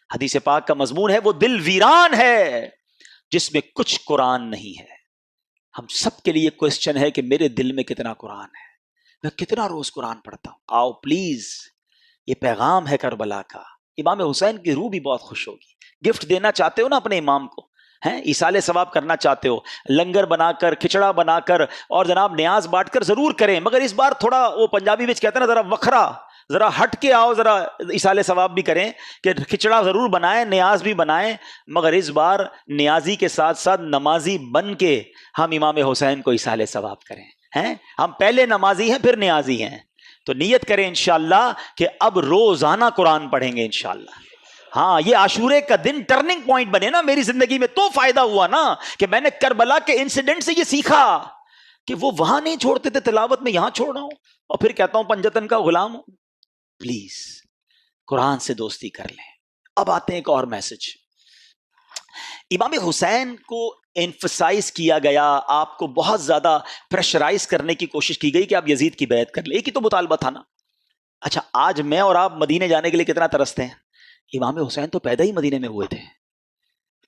Speaker 1: حدیث پاک کا مضمون ہے وہ دل ویران ہے جس میں کچھ قرآن نہیں ہے. ہم سب کے لیے کوسچن ہے کہ میرے دل میں کتنا قرآن ہے, میں کتنا روز قرآن پڑھتا ہوں. آؤ پلیز, یہ پیغام ہے کربلا کا. امام حسین کی روح بھی بہت خوش ہوگی. گفٹ دینا چاہتے ہو نا اپنے امام کو, ہیں ایصال ثواب کرنا چاہتے ہو, لنگر بنا کر, کھچڑا بنا کر اور جناب نیاز بانٹ کر ضرور کریں. مگر اس بار تھوڑا وہ پنجابی میں کہتے ہیں نا, ذرا وکھرا, ذرا ہٹ کے آؤ, ذرا ایصال ثواب بھی کریں کہ کھچڑا ضرور بنائیں, نیاز بھی بنائیں, مگر اس بار نیازی کے ساتھ ساتھ نمازی بن کے ہم امام حسین کو ایصال ثواب کریں. ہیں ہم پہلے نمازی ہیں پھر نیازی ہیں, تو نیت کریں انشاءاللہ کہ اب روزانہ قرآن پڑھیں گے انشاءاللہ. ہاں, یہ عاشورے کا دن ٹرننگ پوائنٹ بنے نا میری زندگی میں, تو فائدہ ہوا نا کہ میں نے کربلا کے انسیڈنٹ سے یہ سیکھا کہ وہ وہاں نہیں چھوڑتے تھے تلاوت میں, یہاں چھوڑ رہا ہوں اور پھر کہتا ہوں پنجتن کا غلام ہوں. پلیز قرآن سے دوستی کر لیں. اب آتے ہیں ایک اور میسج. امام حسین کو ایمفسائز کیا گیا, آپ کو بہت زیادہ پریشرائز کرنے کی کوشش کی گئی کہ آپ یزید کی بیعت کر لیں. ایک ہی تو مطالبہ تھا نا, اچھا آج میں اور آپ مدینے جانے کے لیے کتنا ترستے ہیں. امام حسین تو پیدا ہی مدینے میں ہوئے تھے,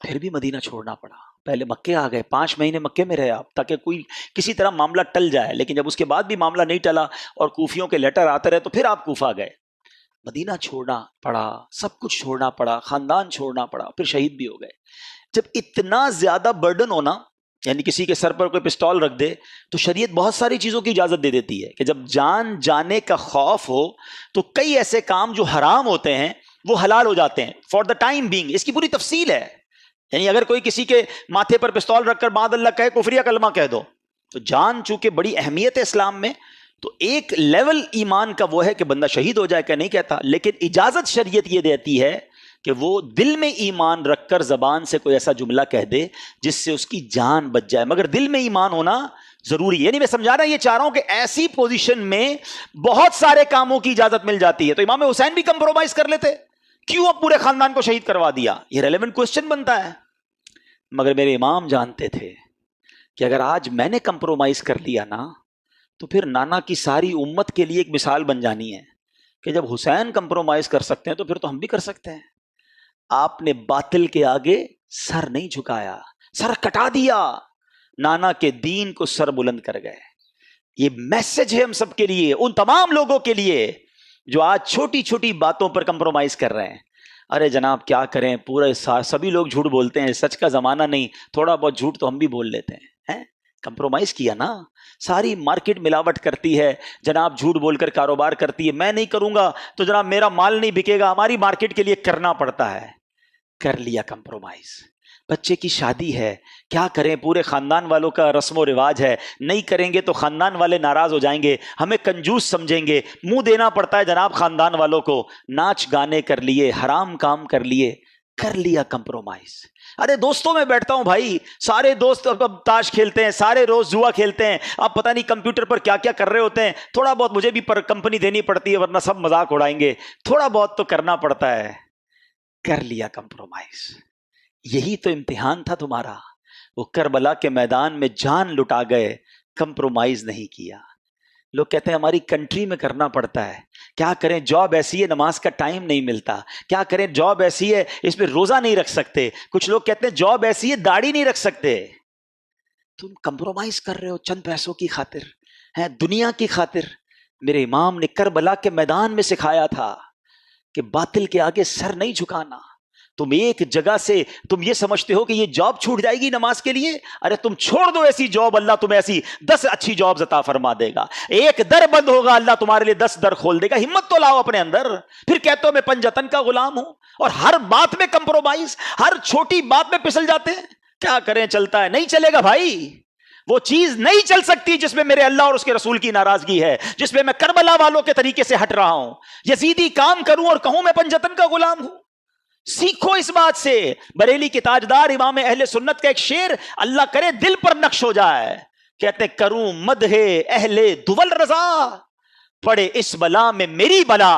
Speaker 1: پھر بھی مدینہ چھوڑنا پڑا. پہلے مکے آ گئے, 5 مہینے مکے میں رہے آپ تاکہ کوئی کسی طرح معاملہ ٹل جائے, لیکن جب اس کے بعد بھی معاملہ نہیں ٹلا اور کوفیوں کے لیٹر آتے رہے تو پھر آپ کوفہ گئے. مدینہ چھوڑنا پڑا, سب کچھ چھوڑنا پڑا, خاندان چھوڑنا پڑا, پھر شہید بھی ہو گئے. جب اتنا زیادہ برڈن ہونا, یعنی کسی کے سر پر کوئی پسٹول رکھ دے, تو شریعت بہت ساری چیزوں کی اجازت دے دیتی ہے کہ جب جان جانے کا خوف ہو تو کئی ایسے کام جو حرام ہوتے ہیں وہ حلال ہو جاتے ہیں فار دا ٹائم بینگ. اس کی پوری تفصیل ہے. یعنی اگر کوئی کسی کے ماتھے پر پستول رکھ کر معاذ اللہ کہے کفریہ کلمہ کہہ دو, تو جان چونکہ بڑی اہمیت ہے اسلام میں, تو ایک لیول ایمان کا وہ ہے کہ بندہ شہید ہو جائے, کہ نہیں کہتا, لیکن اجازت شریعت یہ دیتی ہے کہ وہ دل میں ایمان رکھ کر زبان سے کوئی ایسا جملہ کہہ دے جس سے اس کی جان بچ جائے, مگر دل میں ایمان ہونا ضروری ہے. یعنی میں سمجھا رہا یہ چاہ رہا ہوں کہ ایسی پوزیشن میں بہت سارے کاموں کی اجازت مل جاتی ہے. تو امام حسین بھی کمپرومائز کر لیتے, کیوں اب پورے خاندان کو شہید کروا دیا؟ یہ ریلیونٹ کوسچن بنتا ہے. مگر میرے امام جانتے تھے کہ اگر آج میں نے کمپرومائز کر لیا نا, تو پھر نانا کی ساری امت کے لیے ایک مثال بن جانی ہے کہ جب حسین کمپرومائز کر سکتے ہیں تو پھر تو ہم بھی کر سکتے ہیں. آپ نے باطل کے آگے سر نہیں جھکایا, سر کٹا دیا, نانا کے دین کو سر بلند کر گئے. یہ میسج ہے ہم سب کے لیے, ان تمام لوگوں کے لیے جو آج چھوٹی چھوٹی باتوں پر کمپرومائز کر رہے ہیں. ارے جناب کیا کریں, پورے سبھی لوگ جھوٹ بولتے ہیں, سچ کا زمانہ نہیں, تھوڑا بہت جھوٹ تو ہم بھی بول لیتے ہیں. کمپرومائز کیا نا, ساری مارکیٹ ملاوٹ کرتی ہے جناب, جھوٹ بول کر کاروبار کرتی ہے. میں نہیں کروں گا تو جناب میرا مال نہیں بکے گا, ہماری مارکیٹ کے لیے کرنا پڑتا ہے. کر لیا کمپرومائز. بچے کی شادی ہے, کیا کریں, پورے خاندان والوں کا رسم و رواج ہے, نہیں کریں گے تو خاندان والے ناراض ہو جائیں گے, ہمیں کنجوس سمجھیں گے, منہ دینا پڑتا ہے جناب خاندان والوں کو. ناچ گانے کر لیے, حرام کام کر لیے, کر لیا کمپرومائز. ارے دوستوں میں بیٹھتا ہوں بھائی, سارے دوست اب تاش کھیلتے ہیں, سارے روز جوا کھیلتے ہیں, اب پتہ نہیں کمپیوٹر پر کیا کیا کر رہے ہوتے ہیں. تھوڑا بہت مجھے بھی پر کمپنی دینی پڑتی ہے ورنہ سب مذاق اڑائیں گے, تھوڑا بہت تو کرنا پڑتا ہے. کر لیا کمپرومائز. یہی تو امتحان تھا تمہارا. وہ کربلا کے میدان میں جان لٹا گئے, کمپرومائز نہیں کیا. لوگ کہتے ہیں ہماری کنٹری میں کرنا پڑتا ہے, کیا کریں, جاب ایسی ہے نماز کا ٹائم نہیں ملتا, کیا کریں, جاب ایسی ہے اس میں روزہ نہیں رکھ سکتے. کچھ لوگ کہتے ہیں جاب ایسی ہے داڑھی نہیں رکھ سکتے. تم کمپرومائز کر رہے ہو چند پیسوں کی خاطر, ہے دنیا کی خاطر. میرے امام نے کربلا کے میدان میں سکھایا تھا کہ باطل کے آگے سر نہیں جھکانا. تم ایک جگہ سے تم یہ سمجھتے ہو کہ یہ جاب چھوٹ جائے گی نماز کے لیے, ارے تم چھوڑ دو ایسی جاب, اللہ تمہیں ایسی 10 اچھی جاب عطا فرما دے گا. ایک در بند ہوگا, اللہ تمہارے لیے 10 در کھول دے گا. ہمت تو لاؤ اپنے اندر. پھر کہتے ہو میں پنجتن کا غلام ہوں, اور ہر بات میں کمپرومائز, ہر چھوٹی بات میں پھسل جاتے ہیں. کیا کریں, چلتا ہے, نہیں چلے گا بھائی. وہ چیز نہیں چل سکتی جس میں میرے اللہ اور اس کے رسول کی ناراضگی ہے, جس میں میں کربلا والوں کے طریقے سے ہٹ رہا ہوں. یزیدی کام کروں اور کہوں میں پنجتن کا غلام ہوں. سیکھو اس بات سے. بریلی کے تاجدار امام اہل سنت کا ایک شعر اللہ کرے دل پر نقش ہو جائے, کہتے کروں مدح اہل دول رضا, پڑے اس بلا میں میری بلا,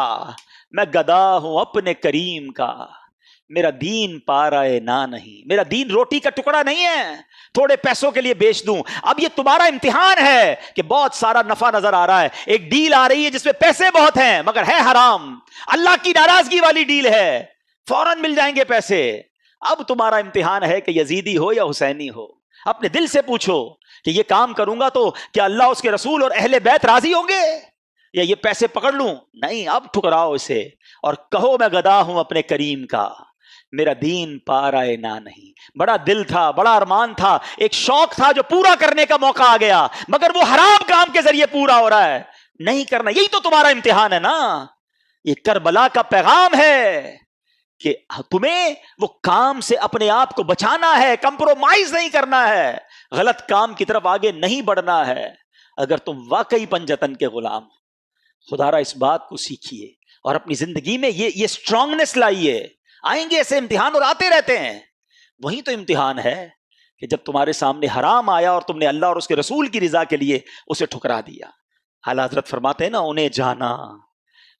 Speaker 1: میں گدا ہوں اپنے کریم کا, میرا دین پارائے نہ نہیں. میرا دین روٹی کا ٹکڑا نہیں ہے تھوڑے پیسوں کے لیے بیچ دوں. اب یہ تمہارا امتحان ہے کہ بہت سارا نفع نظر آ رہا ہے, ایک ڈیل آ رہی ہے جس میں پیسے بہت ہیں مگر ہے حرام, اللہ کی ناراضگی والی ڈیل ہے, فوراً مل جائیں گے پیسے. اب تمہارا امتحان ہے کہ یزیدی ہو یا حسینی ہو. اپنے دل سے پوچھو کہ یہ کام کروں گا تو کیا اللہ اس کے رسول اور اہل بیت راضی ہوں گے, یا یہ پیسے پکڑ لوں؟ نہیں, اب ٹھکراؤ اسے اور کہو میں گدا ہوں اپنے کریم کا, میرا دین پارائے نہ نہیں. بڑا دل تھا, بڑا ارمان تھا, ایک شوق تھا جو پورا کرنے کا موقع آ گیا, مگر وہ حرام کام کے ذریعے پورا ہو رہا ہے. نہیں کرنا, یہی تو تمہارا امتحان ہے نا. یہ کربلا کا پیغام ہے کہ تمہیں وہ کام سے اپنے آپ کو بچانا ہے, کمپرومائز نہیں کرنا ہے, غلط کام کی طرف آگے نہیں بڑھنا ہے. اگر تم واقعی پنجتن کے غلام, خدا را اس بات کو سیکھیے اور اپنی زندگی میں یہ اسٹرانگنس لائیے. آئیں گے ایسے امتحان اور آتے رہتے ہیں. وہی تو امتحان ہے کہ جب تمہارے سامنے حرام آیا اور تم نے اللہ اور اس کے رسول کی رضا کے لیے اسے ٹھکرا دیا. اعلیٰ حضرت فرماتے ہیں نا, انہیں جانا,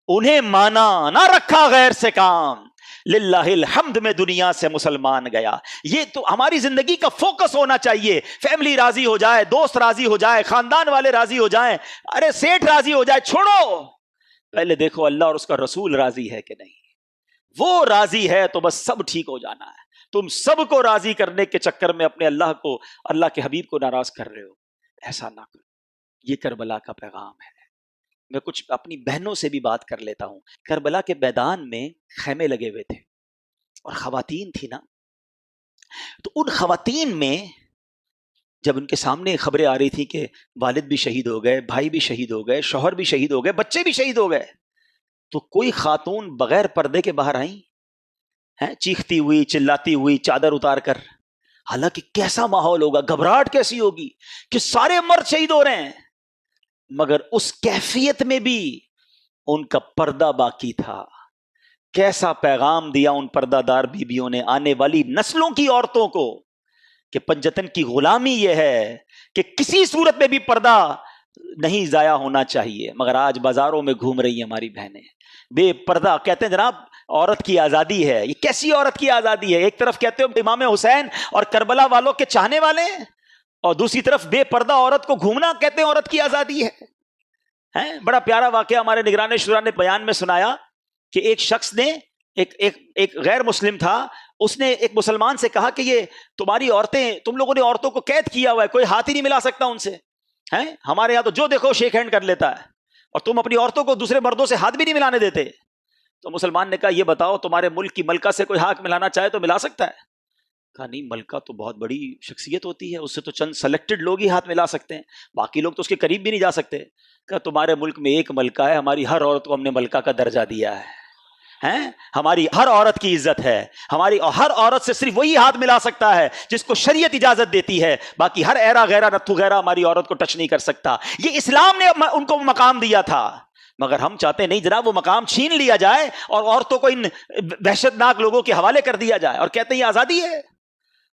Speaker 1: انہیں مانا, نہ رکھا غیر سے کام, للہ الحمد میں دنیا سے مسلمان گیا. یہ تو ہماری زندگی کا فوکس ہونا چاہیے. فیملی راضی ہو جائے, دوست راضی ہو جائے, خاندان والے راضی ہو جائیں, ارے سیٹ راضی ہو جائے, چھوڑو. پہلے دیکھو اللہ اور اس کا رسول راضی ہے کہ نہیں. وہ راضی ہے تو بس سب ٹھیک ہو جانا ہے. تم سب کو راضی کرنے کے چکر میں اپنے اللہ کے حبیب کو ناراض کر رہے ہو. ایسا نہ کرو. یہ کربلا کا پیغام ہے. میں کچھ اپنی بہنوں سے بھی بات کر لیتا ہوں. کربلا کے میدان میں خیمے لگے ہوئے تھے اور خواتین تھی نا, تو ان خواتین میں جب ان کے سامنے خبریں آ رہی تھی کہ والد بھی شہید ہو گئے, بھائی بھی شہید ہو گئے, شوہر بھی شہید ہو گئے, بچے بھی شہید ہو گئے, تو کوئی خاتون بغیر پردے کے باہر آئیں ہیں, چیختی ہوئی, چلاتی ہوئی, چادر اتار کر. حالانکہ کیسا ماحول ہوگا, گھبراہٹ کیسی ہوگی کہ سارے مرد شہید ہو رہے ہیں, مگر اس کیفیت میں بھی ان کا پردہ باقی تھا. کیسا پیغام دیا ان پردہ دار بیبیوں نے آنے والی نسلوں کی عورتوں کو کہ پنجتن کی غلامی یہ ہے کہ کسی صورت میں بھی پردہ نہیں ضائع ہونا چاہیے. مگر آج بازاروں میں گھوم رہی ہیں ہماری بہنیں بے پردہ, کہتے ہیں جناب عورت کی آزادی ہے. یہ کیسی عورت کی آزادی ہے؟ ایک طرف کہتے ہو امام حسین اور کربلا والوں کے چاہنے والے ہیں, اور دوسری طرف بے پردہ عورت کو گھومنا کہتے ہیں عورت کی آزادی ہے. بڑا پیارا واقعہ ہمارے نگران شورا نے بیان میں سنایا کہ ایک شخص نے ایک غیر مسلم تھا, اس نے ایک مسلمان سے کہا کہ یہ تمہاری عورتیں, تم لوگوں نے عورتوں کو قید کیا ہوا ہے, کوئی ہاتھ ہی نہیں ملا سکتا ان سے, ہمارے یہاں تو جو دیکھو شیک ہینڈ کر لیتا ہے, اور تم اپنی عورتوں کو دوسرے مردوں سے ہاتھ بھی نہیں ملانے دیتے. تو مسلمان نے کہا یہ بتاؤ تمہارے ملک کی ملکہ سے کوئی ہاتھ ملانا چاہے تو ملا سکتا ہے؟ کہا نہیں, ملکہ تو بہت بڑی شخصیت ہوتی ہے, اس سے تو چند سلیکٹڈ لوگ ہی ہاتھ ملا سکتے ہیں, باقی لوگ تو اس کے قریب بھی نہیں جا سکتے. کہا تمہارے ملک میں ایک ملکہ ہے, ہماری ہر عورت کو ہم نے ملکہ کا درجہ دیا ہے, ہماری ہر عورت کی عزت ہے, ہماری ہر عورت سے صرف وہی ہاتھ ملا سکتا ہے جس کو شریعت اجازت دیتی ہے, باقی ہر ایرا غیرہ نتھو غیرہ ہماری عورت کو ٹچ نہیں کر سکتا. یہ اسلام نے ان کو مقام دیا تھا, مگر ہم چاہتے نہیں جناب وہ مقام چھین لیا جائے اور عورتوں کو ان وحشت ناک لوگوں کے حوالے کر دیا جائے, اور کہتے ہیں یہ آزادی ہے.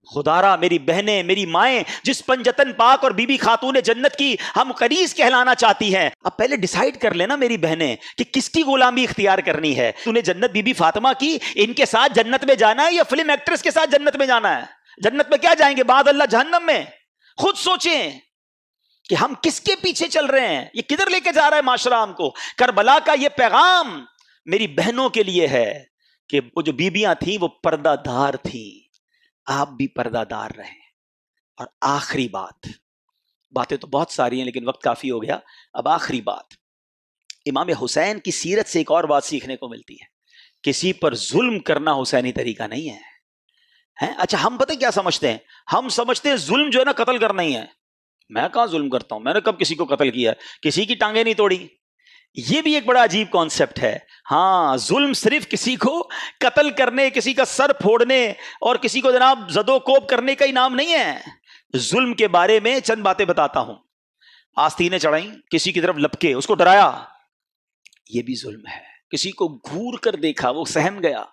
Speaker 1: خدارا میری بہنیں, میری مائیں, جس پنجتن پاک اور بی بی خاتون جنت کی ہم قریض کہلانا چاہتی ہیں, اب پہلے ڈیسائیڈ کر لینا میری بہنیں کہ کس کی غلامی اختیار کرنی ہے. تو نے جنت بی بی فاطمہ کی, ان کے ساتھ جنت میں جانا ہے یا فلم ایکٹریس کے ساتھ جنت میں جانا ہے؟ جنت میں کیا جائیں گے, بعد اللہ جہنم میں. خود سوچیں کہ ہم کس کے پیچھے چل رہے ہیں, یہ کدھر لے کے جا رہا ہے معاشرہ ہم کو. کربلا کا یہ پیغام میری بہنوں کے لیے ہے کہ وہ جو بیبیاں تھیں وہ پردہ دار تھیں, آپ بھی پردہ دار رہیں. اور آخری بات, باتیں تو بہت ساری ہیں لیکن وقت کافی ہو گیا, اب آخری بات, امام حسین کی سیرت سے ایک اور بات سیکھنے کو ملتی ہے, کسی پر ظلم کرنا حسینی طریقہ نہیں ہے. اچھا ہم پتہ کیا سمجھتے ہیں, ہم سمجھتے ہیں ظلم جو ہے نا قتل کرنا ہی ہے. میں کہاں ظلم کرتا ہوں, میں نے کب کسی کو قتل کیا, کسی کی ٹانگیں نہیں توڑی. یہ بھی ایک بڑا عجیب کانسیپٹ ہے. ہاں ظلم صرف کسی کو قتل کرنے, کسی کا سر پھوڑنے اور کسی کو جناب زد و کوب کرنے کا انعام نہیں ہے. ظلم کے بارے میں چند باتیں بتاتا ہوں. آستینیں چڑھائیں, کسی کی طرف لپکے, اس کو ڈرایا, یہ بھی ظلم ہے. کسی کو گھور کر دیکھا, وہ سہم گیا,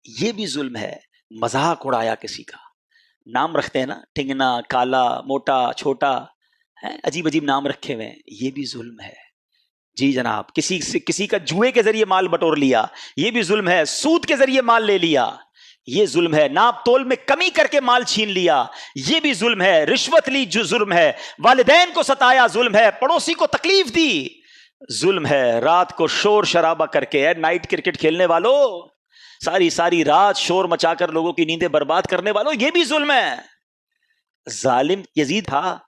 Speaker 1: یہ بھی ظلم ہے. مذاق اڑایا کسی کا, نام رکھتے ہیں نا, ٹھنگنا, کالا, موٹا, چھوٹا, عجیب عجیب نام رکھے ہوئے, یہ بھی ظلم ہے. جی جناب, کسی کا جوئے کے ذریعے مال بٹور لیا, یہ بھی ظلم ہے. سود کے ذریعے مال لے لیا, یہ ظلم ہے. ناپ تول میں کمی کر کے مال چھین لیا, یہ بھی ظلم ہے. رشوت لی, جو ظلم ہے. والدین کو ستایا, ظلم ہے. پڑوسی کو تکلیف دی, ظلم ہے. رات کو شور شرابہ کر کے, نائٹ کرکٹ کھیلنے والوں, ساری رات شور مچا کر لوگوں کی نیندیں برباد کرنے والوں, یہ بھی ظلم ہے. ظالم یزید تھا,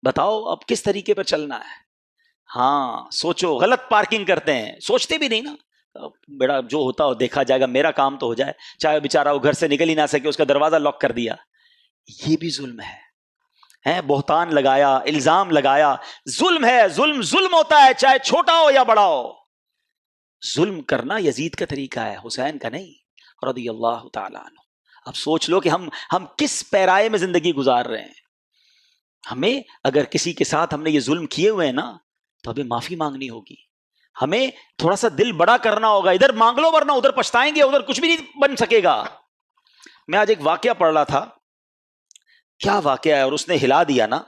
Speaker 1: بتاؤ اب کس طریقے پر چلنا ہے. ہاں سوچو, غلط پارکنگ کرتے ہیں, سوچتے بھی نہیں نا, بیڑا جو ہوتا ہو دیکھا جائے گا, میرا کام تو ہو جائے, چاہے بیچارہ وہ گھر سے نکل ہی نہ سکے, اس کا دروازہ لاک کر دیا, یہ بھی ظلم ہے. بہتان لگایا, الزام لگایا, ظلم ہے. ظلم ہوتا ہے, چاہے چھوٹا ہو یا بڑا ہو. ظلم کرنا یزید کا طریقہ ہے, حسین کا نہیں, رضی اللہ تعالیٰ عنہ. اب سوچ لو کہ ہم کس پیرائے میں زندگی گزار رہے ہیں. ہمیں اگر کسی کے ساتھ ہم نے یہ ظلم کیے ہوئے ہیں نا, تو ہمیں معافی مانگنی ہوگی, ہمیں تھوڑا سا دل بڑا کرنا ہوگا. ادھر مانگ لو ورنہ ادھر پچھتائیں گے, ادھر کچھ بھی نہیں بن سکے گا. میں آج ایک واقعہ پڑھ رہا تھا, کیا واقعہ ہے, اور اس نے ہلا دیا نا.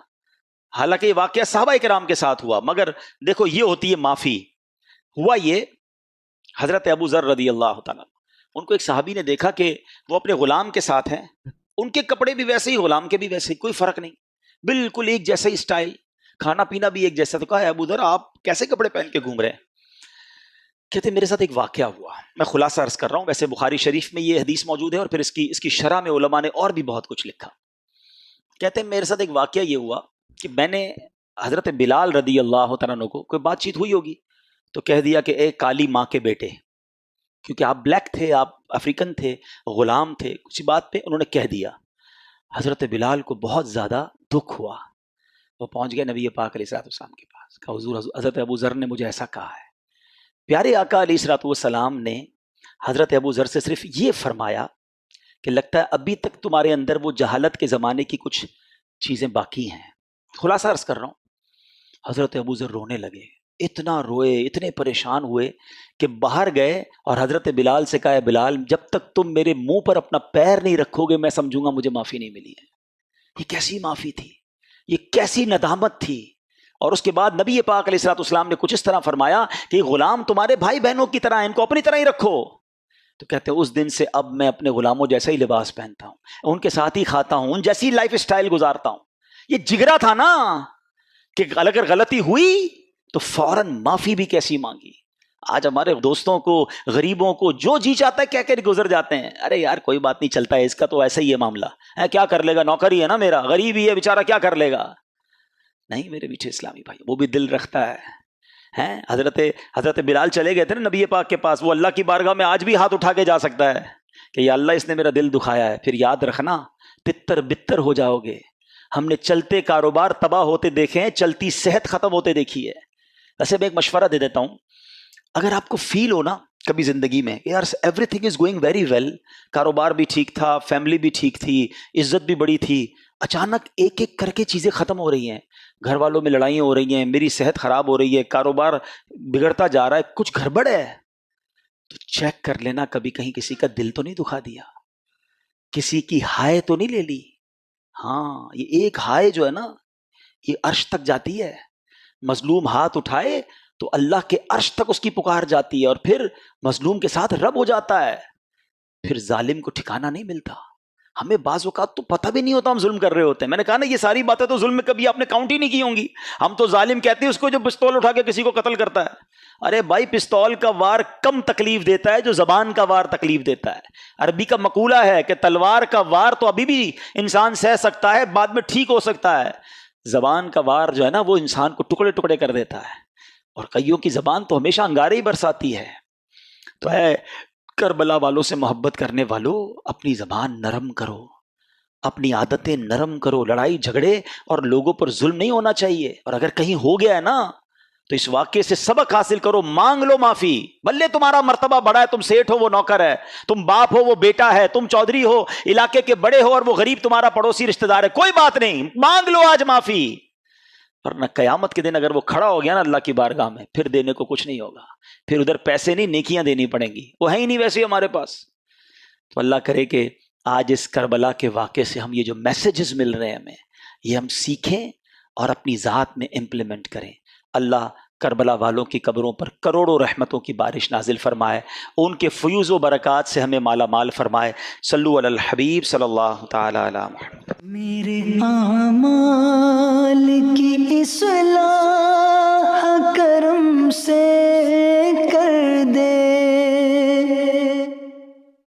Speaker 1: حالانکہ یہ واقعہ صحابہ کرام کے ساتھ ہوا, مگر دیکھو یہ ہوتی ہے معافی. ہوا یہ, حضرت ابو ذر رضی اللہ تعالیٰ, ان کو ایک صحابی نے دیکھا کہ وہ اپنے غلام کے ساتھ ہیں, ان کے کپڑے بھی ویسے ہی, غلام کے بھی ویسے ہی, کوئی فرق نہیں, بالکل ایک جیسا ہی اسٹائل, کھانا پینا بھی ایک جیسا. تو کہا ابو ذر آپ کیسے کپڑے پہن کے گھوم رہے ہیں؟ کہتے میرے ساتھ ایک واقعہ ہوا، میں خلاصہ عرض کر رہا ہوں، ویسے بخاری شریف میں یہ حدیث موجود ہے اور پھر اس کی شرح میں علماء نے اور بھی بہت کچھ لکھا۔ کہتے ہیں میرے ساتھ ایک واقعہ یہ ہوا کہ میں نے حضرت بلال رضی اللہ تعالیٰ عنہ کو کوئی بات چیت ہوئی ہوگی تو کہہ دیا کہ اے کالی ماں کے بیٹے، کیونکہ آپ بلیک تھے، آپ افریقن تھے، غلام تھے، کسی بات پہ انہوں نے کہہ دیا۔ حضرت بلال کو بہت زیادہ دکھ ہوا، وہ پہنچ گئے نبی پاک علیہ السلام کے پاس، کہا حضور حضرت ابو ذر نے مجھے ایسا کہا ہے۔ پیارے آقا علیہ السلام نے حضرت ابو ذر سے صرف یہ فرمایا کہ لگتا ہے ابھی تک تمہارے اندر وہ جہالت کے زمانے کی کچھ چیزیں باقی ہیں۔ خلاصہ عرض کر رہا ہوں، حضرت ابو ذر رونے لگے، اتنا روئے، اتنے پریشان ہوئے کہ باہر گئے اور حضرت بلال سے کہا بلال جب تک تم میرے منہ پر اپنا پیر نہیں رکھو گے میں سمجھوں گا مجھے معافی نہیں ملی ہے۔ یہ کیسی معافی تھی، یہ کیسی ندامت تھی۔ اور اس کے بعد نبی پاک علیہ السلام نے کچھ اس طرح فرمایا کہ غلام تمہارے بھائی بہنوں کی طرح، ان کو اپنی طرح ہی رکھو۔ تو کہتے ہیں اس دن سے اب میں اپنے غلاموں جیسا ہی لباس پہنتا ہوں، ان کے ساتھ ہی کھاتا ہوں، ان جیسی لائف اسٹائل گزارتا ہوں۔ یہ جگرا تھا نا کہ اگر غلطی ہوئی تو فوراً معافی بھی کیسی مانگی۔ آج ہمارے دوستوں کو، غریبوں کو جو جی چاہتا ہے کہہ کے گزر جاتے ہیں، ارے یار کوئی بات نہیں، چلتا ہے، اس کا تو ایسا ہی ہے معاملہ ہے، کیا کر لے گا، نوکر ہی ہے نا میرا، غریب ہی ہے بیچارہ، کیا کر لے گا۔ نہیں میرے میٹھے اسلامی بھائی، وہ بھی دل رکھتا ہے۔ حضرت بلال چلے گئے تھے نا نبی پاک کے پاس، وہ اللہ کی بارگاہ میں آج بھی ہاتھ اٹھا کے جا سکتا ہے کہ یا اللہ اس نے میرا دل دکھایا ہے، پھر یاد رکھنا تتر بتر ہو جاؤ گے۔ ہم نے چلتے کاروبار تباہ ہوتے دیکھے ہیں، چلتی صحت ختم ہوتے دیکھی ہے۔ ویسے میں ایک مشورہ دے دیتا ہوں، اگر آپ کو فیل ہو نا کبھی زندگی میں یار everything is going very well, کاروبار بھی ٹھیک تھا، فیملی بھی ٹھیک تھی، عزت بھی بڑی تھی، اچانک ایک ایک کر کے چیزیں ختم ہو رہی ہیں، گھر والوں میں لڑائیاں ہو رہی ہیں، میری صحت خراب ہو رہی ہے، کاروبار بگڑتا جا رہا ہے، کچھ گڑبڑ ہے، تو چیک کر لینا کبھی کہیں کسی کا دل تو نہیں دکھا دیا، کسی کی ہائے تو نہیں لے لی۔ ہاں یہ ایک ہائے جو ہے نا یہ عرش تک جاتی ہے، مظلوم ہاتھ اٹھائے تو اللہ کے عرش تک اس کی پکار جاتی ہے، اور پھر مظلوم کے ساتھ رب ہو جاتا ہے، پھر ظالم کو ٹھکانہ نہیں ملتا۔ ہمیں بعض اوقات تو پتہ بھی نہیں ہوتا ہم ظلم کر رہے ہوتے ہیں۔ میں نے کہا نا یہ ساری باتیں تو ظلم میں کبھی آپ نے کاؤنٹ ہی نہیں کی ہوں گی۔ ہم تو ظالم کہتے ہیں اس کو جو پستول اٹھا کے کسی کو قتل کرتا ہے۔ ارے بھائی پستول کا وار کم تکلیف دیتا ہے جو زبان کا وار تکلیف دیتا ہے۔ عربی کا مقولہ ہے کہ تلوار کا وار تو ابھی بھی انسان سہ سکتا ہے، بعد میں ٹھیک ہو سکتا ہے، زبان کا وار جو ہے نا وہ انسان کو ٹکڑے ٹکڑے کر دیتا ہے، اور کئیوں کی زبان تو ہمیشہ انگارے ہی برساتی ہے۔ تو ہے کربلا والوں سے محبت کرنے والوں، اپنی زبان نرم کرو، اپنی عادتیں نرم کرو، لڑائی جھگڑے اور لوگوں پر ظلم نہیں ہونا چاہیے، اور اگر کہیں ہو گیا ہے نا تو اس واقعے سے سبق حاصل کرو، مانگ لو معافی، بلے تمہارا مرتبہ بڑا ہے، تم سیٹھ ہو وہ نوکر ہے، تم باپ ہو وہ بیٹا ہے، تم چودھری ہو علاقے کے بڑے ہو اور وہ غریب تمہارا پڑوسی رشتہ دار ہے، کوئی بات نہیں، مانگ لو آج معافی، ورنہ قیامت کے دن اگر وہ کھڑا ہو گیا نا اللہ کی بارگاہ میں پھر دینے کو کچھ نہیں ہوگا، پھر ادھر پیسے نہیں نیکیاں دینی پڑیں گی، وہ ہے ہی نہیں ویسے ہمارے پاس۔ تو اللہ کرے کہ آج اس کربلا کے واقعے سے ہم یہ جو میسیجز مل رہے ہیں ہمیں یہ ہم سیکھیں اور اپنی ذات میں امپلیمنٹ کریں۔ اللہ کربلا والوں کی قبروں پر کروڑوں رحمتوں کی بارش نازل فرمائے، ان کے فیوز و برکات سے ہمیں مالا مال فرمائے۔ صلو علی الحبیب صلی اللہ تعالی علی محمد۔
Speaker 2: میرے اعمال کی اصلاح